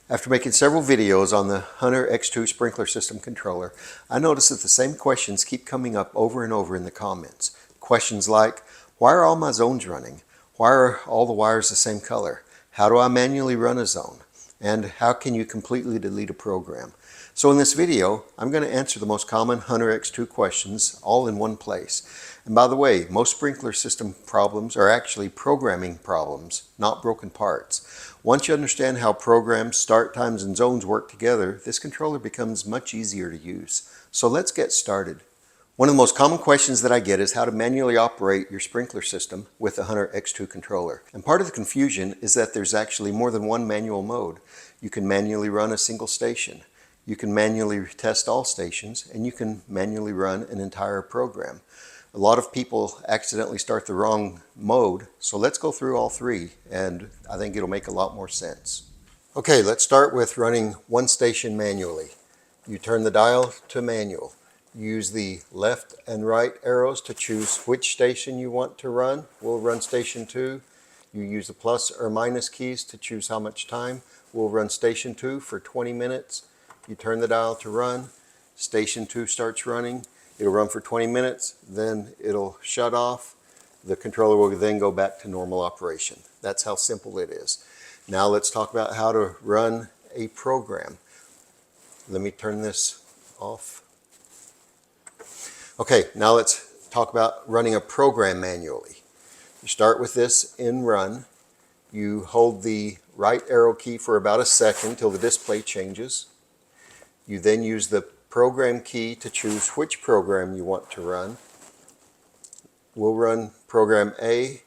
After making several videos on the Hunter X2 sprinkler system controller, I noticed that the same questions keep coming up over and over in the comments. Questions like, why are all my zones running? Why are all the wires the same color? How do I manually run a zone? And how can you completely delete a program? So in this video, I'm going to answer the most common Hunter X2 questions all in one place. And by the way, most sprinkler system problems are actually programming problems, not broken parts. Once you understand how programs, start times, and zones work together, this controller becomes much easier to use. So let's get started. One of the most common questions that I get is how to manually operate your sprinkler system with the Hunter X2 controller. And part of the confusion is that there's actually more than one manual mode. You can manually run a single station. You can manually test all stations, and you can manually run an entire program. A lot of people accidentally start the wrong mode, so let's go through all three, and I think it'll make a lot more sense. Okay, let's start with running one station manually. You turn the dial to manual. Use the left and right arrows to choose which station you want to run. We'll run station 2. You use the plus or minus keys to choose how much time. We'll run station 2 for 20 minutes. You turn the dial to run. Station 2 starts running. It'll run for 20 minutes, then it'll shut off. The controller will then go back to normal operation. That's how simple it is. Now let's talk about how to run a program. Let me turn this off. Okay, now let's talk about running a program manually. You start with this in run. You hold the right arrow key for about a second till the display changes. You then use the program key to choose which program you want to run. We'll run program A.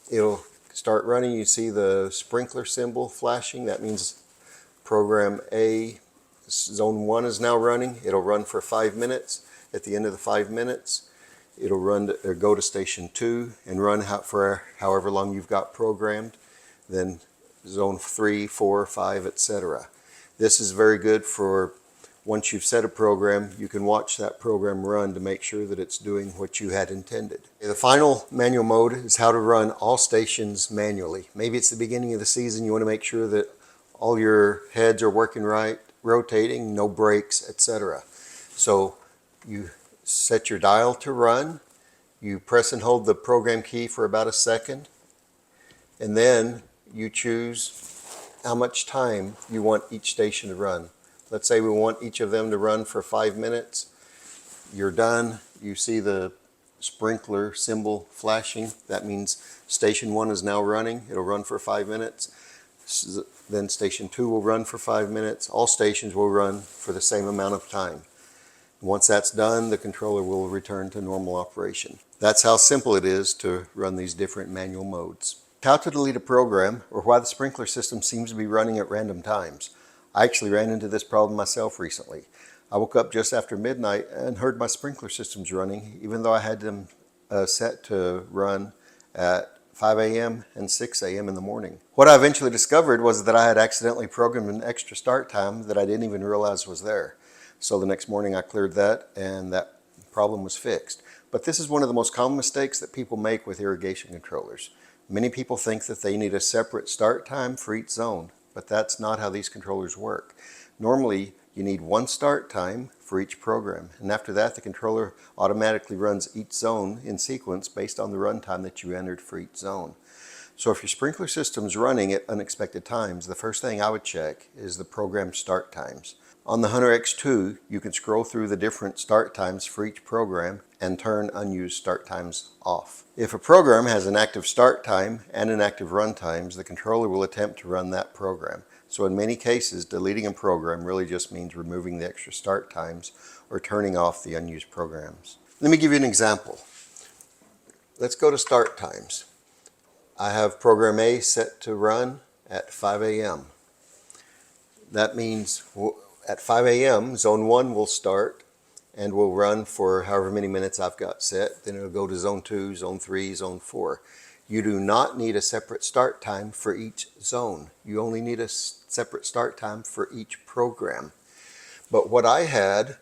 It'll start running. You see the sprinkler symbol flashing. That means program A, zone 1 is now running. It'll run for 5 minutes. At the end of the 5 minutes, it'll go to station 2 and run for however long you've got programmed. Then zone 3, 4, 5, etc. This is very good for once you've set a program, you can watch that program run to make sure that it's doing what you had intended. The final manual mode is how to run all stations manually. Maybe it's the beginning of the season, you want to make sure that all your heads are working right, rotating, no breaks, etc. So you set your dial to run, you press and hold the program key for about a second, and then you choose how much time you want each station to run. Let's say we want each of them to run for 5 minutes. You're done. You see the sprinkler symbol flashing. That means station 1 is now running. It'll run for 5 minutes. Then station 2 will run for 5 minutes. All stations will run for the same amount of time. Once that's done, the controller will return to normal operation. That's how simple it is to run these different manual modes. How to delete a program, or why the sprinkler system seems to be running at random times. I actually ran into this problem myself recently. I woke up just after midnight and heard my sprinkler systems running, even though I had them set to run at 5 a.m. and 6 a.m. in the morning. What I eventually discovered was that I had accidentally programmed an extra start time that I didn't even realize was there. So the next morning I cleared that and that problem was fixed. But this is one of the most common mistakes that people make with irrigation controllers. Many people think that they need a separate start time for each zone, but that's not how these controllers work. Normally, you need one start time for each program, and after that, the controller automatically runs each zone in sequence based on the runtime that you entered for each zone. So if your sprinkler system's running at unexpected times, the first thing I would check is the program start times. On the Hunter X2, you can scroll through the different start times for each program and turn unused start times off. If a program has an active start time and an active run times, the controller will attempt to run that program. So in many cases, deleting a program really just means removing the extra start times or turning off the unused programs. Let me give you an example. Let's go to start times. I have program A set to run at 5 a.m. That means at 5 a.m., zone 1 will start and will run for however many minutes I've got set. Then it'll go to zone 2, zone 3, zone 4. You do not need a separate start time for each zone. You only need a separate start time for each program. But what I had,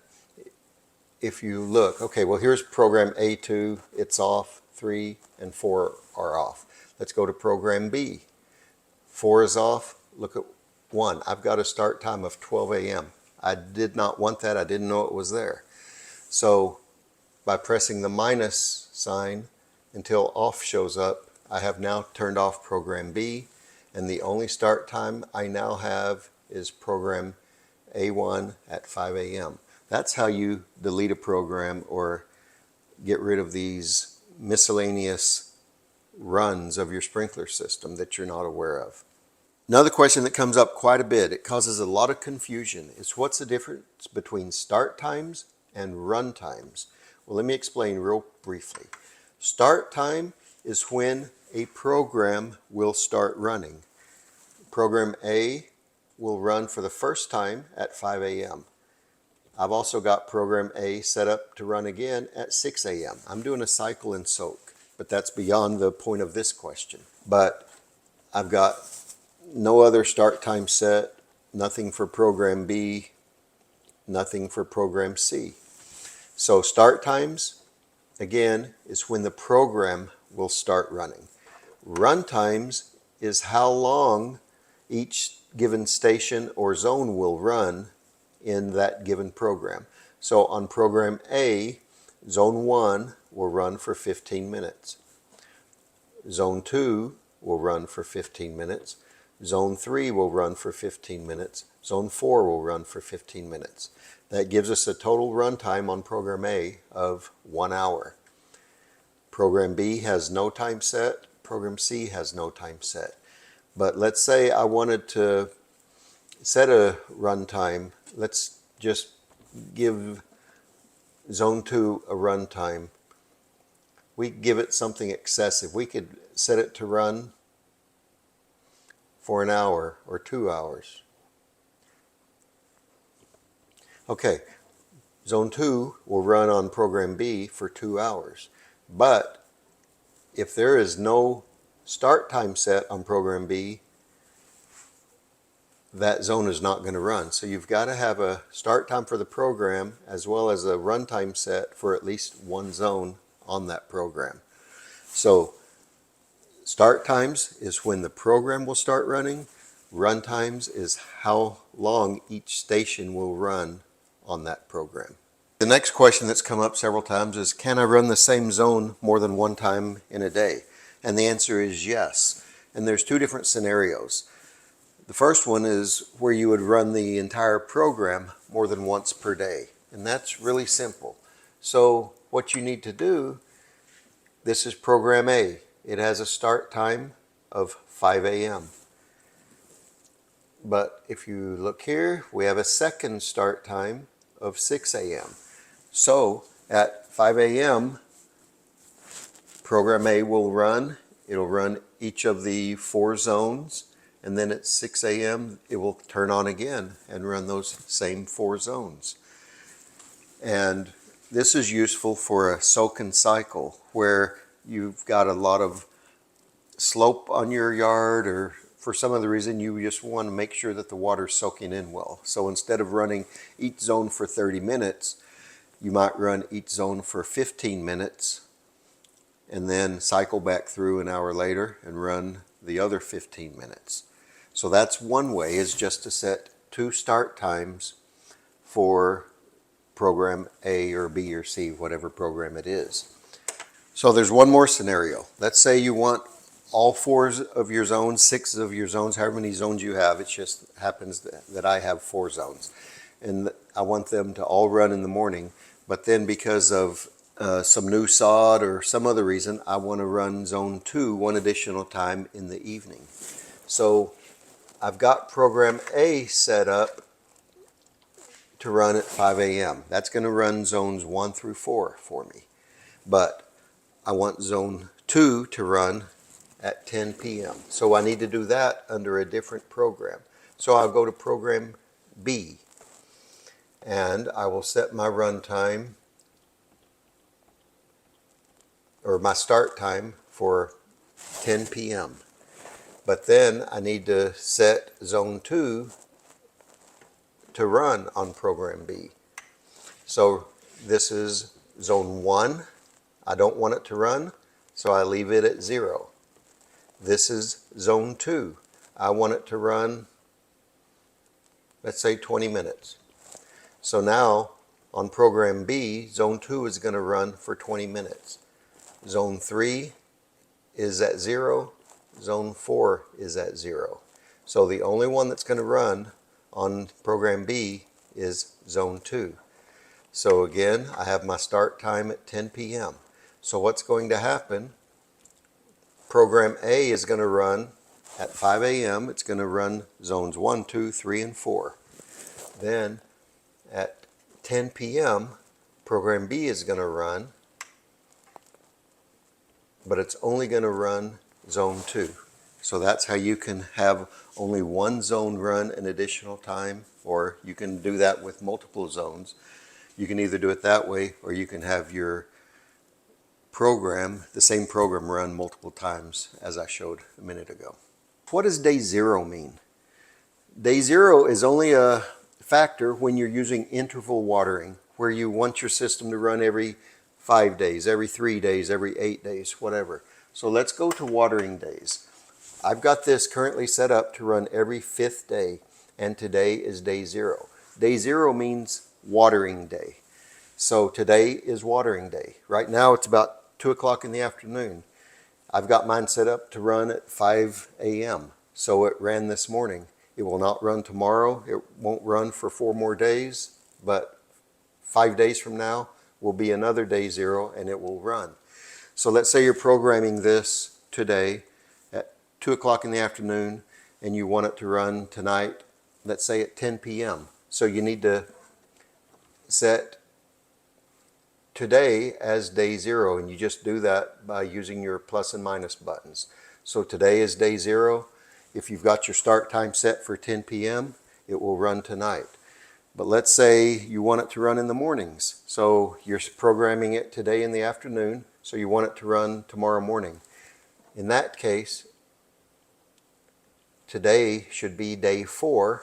if you look, okay, well here's program A2, it's off, 3 and 4 are off. Let's go to program B. 4 is off, look at 1. I've got a start time of 12 a.m. I did not want that. I didn't know it was there. So by pressing the minus sign until off shows up, I have now turned off program B, and the only start time I now have is program A1 at 5 a.m. That's how you delete a program or get rid of these miscellaneous runs of your sprinkler system that you're not aware of. Another question that comes up quite a bit, it causes a lot of confusion, is what's the difference between start times and run times? Well, let me explain real briefly. Start time is when a program will start running. Program A will run for the first time at 5 a.m. I've also got program A set up to run again at 6 a.m. I'm doing a cycle and soak, but that's beyond the point of this question. But I've got no other start time set, nothing for program B, nothing for program C. So start times, again, is when the program will start running. Run times is how long each given station or zone will run in that given program. So on program A, zone 1 will run for 15 minutes. Zone 2 will run for 15 minutes. Zone 3 will run for 15 minutes. Zone 4 will run for 15 minutes. That gives us a total runtime on program A of 1 hour. Program B has no time set. Program C has no time set. But let's say I wanted to set a runtime. Let's just give zone 2 a runtime. We give it something excessive. We could set it to run for an hour or 2 hours. Okay, zone 2 will run on program B for 2 hours. But if there is no start time set on program B, that zone is not going to run. So you've got to have a start time for the program as well as a runtime set for at least one zone on that program. So start times is when the program will start running. Run times is how long each station will run on that program. The next question that's come up several times is, can I run the same zone more than one time in a day? And the answer is yes. And there's two different scenarios. The first one is where you would run the entire program more than once per day. And that's really simple. So what you need to do, this is program A. It has a start time of 5 a.m. But if you look here, we have a second start time of 6 a.m. So at 5 a.m., program A will run. It'll run each of the 4 zones. And then at 6 a.m., it will turn on again and run those same 4 zones. And this is useful for a soak and cycle where you've got a lot of slope on your yard, or for some other reason you just want to make sure that the water's soaking in well. So instead of running each zone for 30 minutes, you might run each zone for 15 minutes and then cycle back through an hour later and run the other 15 minutes. So that's one way, is just to set 2 start times for program A or B or C, whatever program it is. So there's one more scenario. Let's say you want all 4 of your zones, 6 of your zones, however many zones you have. It just happens that I have 4 zones. And I want them to all run in the morning. But then because of some new sod or some other reason, I want to run zone 2 one additional time in the evening. So I've got program A set up to run at 5 a.m. That's going to run zones 1 through 4 for me. But I want zone 2 to run at 10 p.m. So I need to do that under a different program. So I'll go to program B and I will set my run time or my start time for 10 p.m. But then I need to set zone 2 to run on program B. So this is zone 1. I don't want it to run, so I leave it at 0. This is zone 2. I want it to run, let's say 20 minutes. So now on program B, zone 2 is going to run for 20 minutes. Zone 3 is at 0. Zone 4 is at 0. So the only one that's going to run on program B is zone 2. So again, I have my start time at 10 p.m. So what's going to happen? Program A is going to run at 5 a.m. It's going to run zones 1, 2, 3, and 4. Then at 10 p.m., program B is going to run, but it's only going to run zone 2. So that's how you can have only one zone run an additional time, or you can do that with multiple zones. You can either do it that way, or you can have your program, the same program, run multiple times, as I showed a minute ago. What does day 0 mean? Day 0 is only a factor when you're using interval watering, where you want your system to run every 5 days, every 3 days, every 8 days, whatever. So let's go to watering days. I've got this currently set up to run every 5th day, and today is day 0. Day 0 means watering day. So today is watering day. Right now it's about 2 o'clock in the afternoon. I've got mine set up to run at 5 a.m. So it ran this morning. It will not run tomorrow. It won't run for 4 more days, but 5 days from now will be another day 0 and it will run. So let's say you're programming this today at 2 o'clock in the afternoon and you want it to run tonight, let's say at 10 p.m. So you need to set today as day 0, and you just do that by using your plus and minus buttons. So today is day 0. If you've got your start time set for 10 p.m., it will run tonight. But let's say you want it to run in the mornings. So you're programming it today in the afternoon, so you want it to run tomorrow morning. In that case, today should be day 4,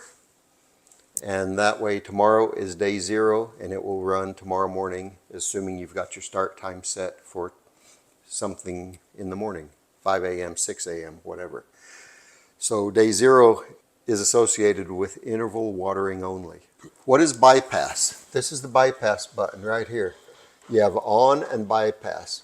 and that way tomorrow is day 0 and it will run tomorrow morning, assuming you've got your start time set for something in the morning, 5 a.m., 6 a.m., whatever. So day 0 is associated with interval watering only. What is bypass? This is the bypass button right here. You have on and bypass.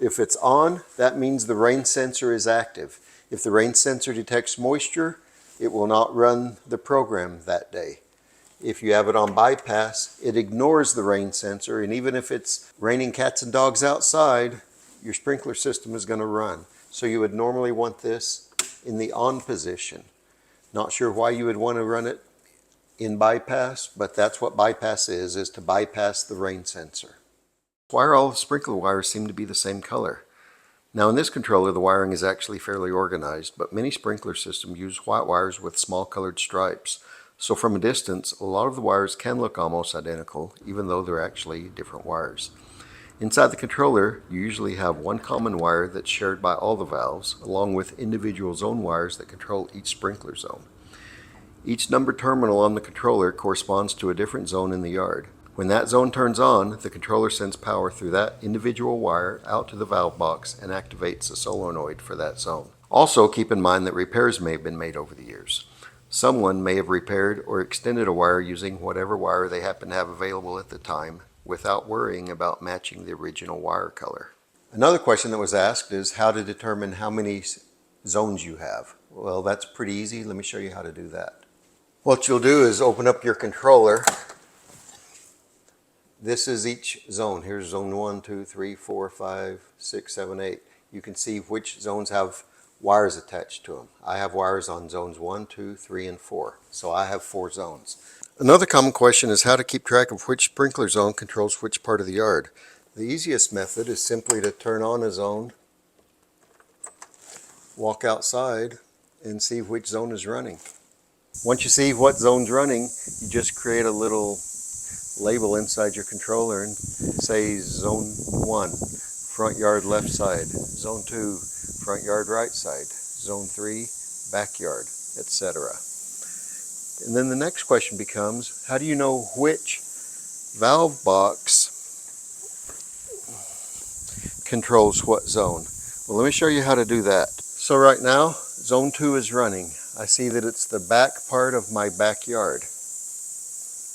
If it's on, that means the rain sensor is active. If the rain sensor detects moisture, it will not run the program that day. If you have it on bypass, it ignores the rain sensor, and even if it's raining cats and dogs outside, your sprinkler system is going to run. So you would normally want this in the on position. Not sure why you would want to run it in bypass, but that's what bypass is to bypass the rain sensor. Why are all sprinkler wires seem to be the same color? Now in this controller, the wiring is actually fairly organized, but many sprinkler systems use white wires with small colored stripes. So from a distance, a lot of the wires can look almost identical, even though they're actually different wires. Inside the controller, you usually have one common wire that's shared by all the valves, along with individual zone wires that control each sprinkler zone. Each number terminal on the controller corresponds to a different zone in the yard. When that zone turns on, the controller sends power through that individual wire out to the valve box and activates a solenoid for that zone. Also, keep in mind that repairs may have been made over the years. Someone may have repaired or extended a wire using whatever wire they happen to have available at the time without worrying about matching the original wire color. Another question that was asked is how to determine how many zones you have. Well, that's pretty easy. Let me show you how to do that. What you'll do is open up your controller. This is each zone. Here's zone 1, 2, 3, 4, 5, 6, 7, 8. You can see which zones have wires attached to them. I have wires on zones 1, 2, 3, and 4. So I have 4 zones. Another common question is how to keep track of which sprinkler zone controls which part of the yard. The easiest method is simply to turn on a zone, walk outside, and see which zone is running. Once you see what zone's running, you just create a little label inside your controller and say zone 1, front yard left side, zone 2, front yard right side, zone 3, backyard, etc. And then the next question becomes, how do you know which valve box controls what zone? Well, let me show you how to do that. So right now, zone 2 is running. I see that it's the back part of my backyard.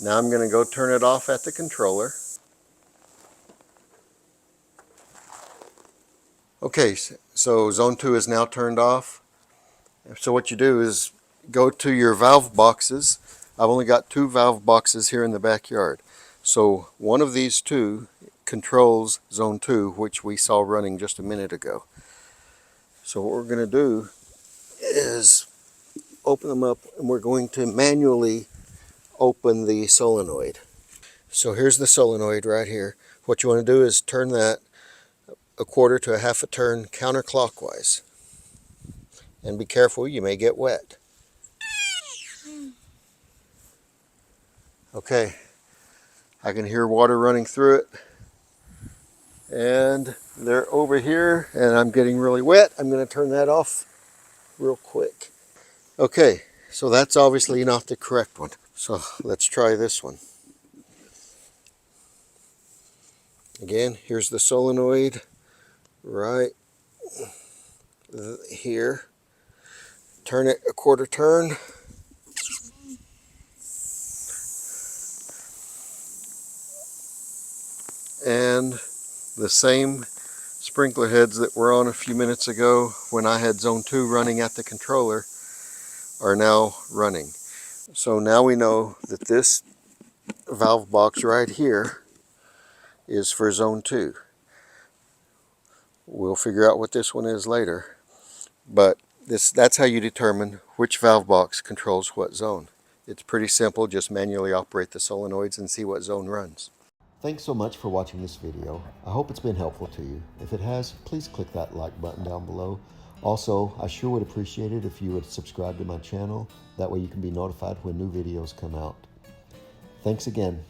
Now I'm going to go turn it off at the controller. Okay, so zone 2 is now turned off. So what you do is go to your valve boxes. I've only got 2 valve boxes here in the backyard. So one of these 2 controls zone 2, which we saw running just a minute ago. So what we're going to do is open them up, and we're going to manually open the solenoid. So here's the solenoid right here. What you want to do is turn that a quarter to a half a turn counterclockwise. And be careful, you may get wet. Okay, I can hear water running through it. And they're over here, and I'm getting really wet. I'm going to turn that off real quick. Okay, so that's obviously not the correct one. So let's try this one. Again, here's the solenoid right here. Turn it a quarter turn. And the same sprinkler heads that were on a few minutes ago when I had zone 2 running at the controller are now running. So now we know that this valve box right here is for zone 2. We'll figure out what this one is later. But that's how you determine which valve box controls what zone. It's pretty simple, just manually operate the solenoids and see what zone runs. Thanks so much for watching this video. I hope it's been helpful to you. If it has, please click that like button down below. Also, I sure would appreciate it if you would subscribe to my channel. That way you can be notified when new videos come out. Thanks again.